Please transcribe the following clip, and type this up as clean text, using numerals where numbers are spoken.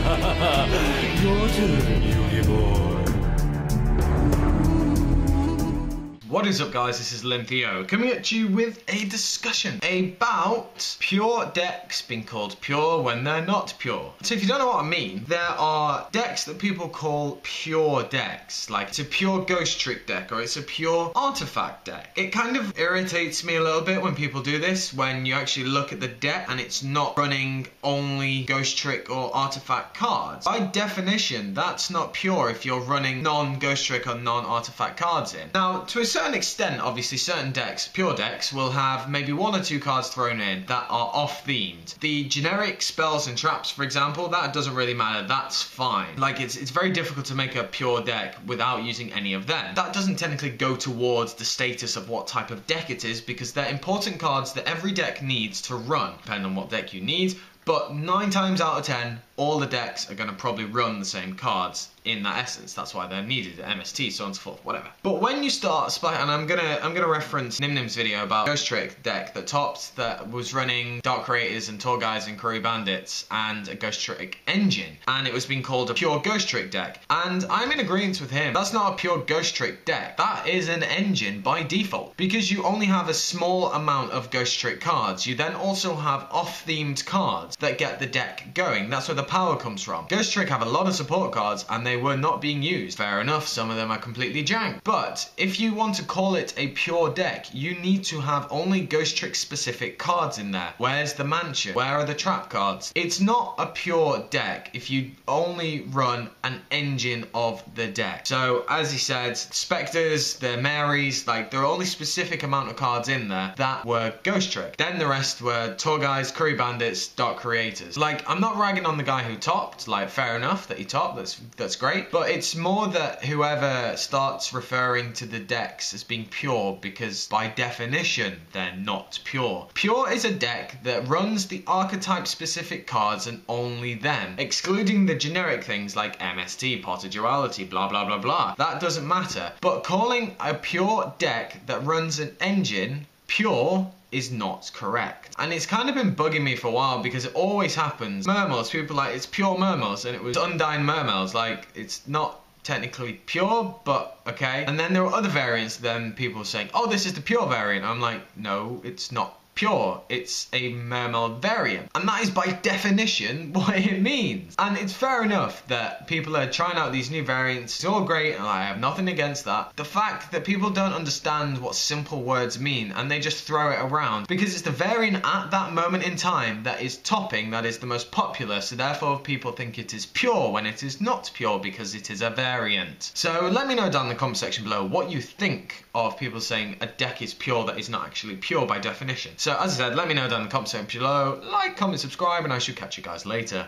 Your turn, Yugi boy. What is up, guys? This is Lintheo coming at you with a discussion about pure decks being called pure when they're not pure. So if you don't know what I mean, there are decks that people call pure decks, like it's a pure Ghost Trick deck or it's a pure artifact deck. It kind of irritates me a little bit when people do this, when you actually look at the deck and it's not running only Ghost Trick or artifact cards. By definition, that's not pure if you're running non-Ghost Trick or non-artifact cards in. Now, to a certain extent, obviously certain decks, pure decks, will have maybe one or two cards thrown in that are off-themed. The generic spells and traps, for example, that doesn't really matter, that's fine. Like, it's very difficult to make a pure deck without using any of them. That doesn't technically go towards the status of what type of deck it is, because they're important cards that every deck needs to run, depending on what deck you need. But 9 times out of 10, all the decks are going to probably run the same cards in that essence. That's why they're needed, MST, so on and so forth, whatever. But when you start and I'm gonna reference Nimnim's video about Ghost Trick deck that topped, that was running Dark Creators and Tour Guides and Curry Bandits and a Ghost Trick engine, and it was being called a pure Ghost Trick deck. And I'm in agreement with him. That's not a pure Ghost Trick deck. That is an engine by default, because you only have a small amount of Ghost Trick cards. You then also have off-themed cards that get the deck going. That's where the power comes from. Ghost Trick have a lot of support cards and they were not being used. Fair enough, some of them are completely jank. But if you want to call it a pure deck, you need to have only Ghost Trick specific cards in there. Where's the mansion? Where are the trap cards? It's not a pure deck if you only run an engine of the deck. So as he said, Spectres, the Marys, like there are only specific amount of cards in there that were Ghost Trick. Then the rest were Tour Guys, Curry Bandits, Dark Creators. Like, I'm not ragging on the guy who topped, like fair enough that he topped, that's great, but it's more that whoever starts referring to the decks as being pure, because by definition they're not pure. Pure is a deck that runs the archetype specific cards and only them, excluding the generic things like MST, Pot of Duality, blah blah blah blah. That doesn't matter. But calling a pure deck that runs an engine pure is not correct. And it's kind of been bugging me for a while, because it always happens. Mermals, people are like, it's pure Mermals, and it was Undyne Mermals. Like, it's not technically pure, but okay. And then there are other variants, then people saying, oh, this is the pure variant. I'm like, no, it's not pure, it's a Mermal variant. And that is by definition what it means. And it's fair enough that people are trying out these new variants. It's all great and I have nothing against that. The fact that people don't understand what simple words mean and they just throw it around because it's the variant at that moment in time that is topping, that is the most popular, so therefore people think it is pure when it is not pure because it is a variant. So let me know down in the comment section below what you think of people saying a deck is pure that is not actually pure by definition. So as I said, let me know down in the comment section below. Like, comment, subscribe, and I shall catch you guys later.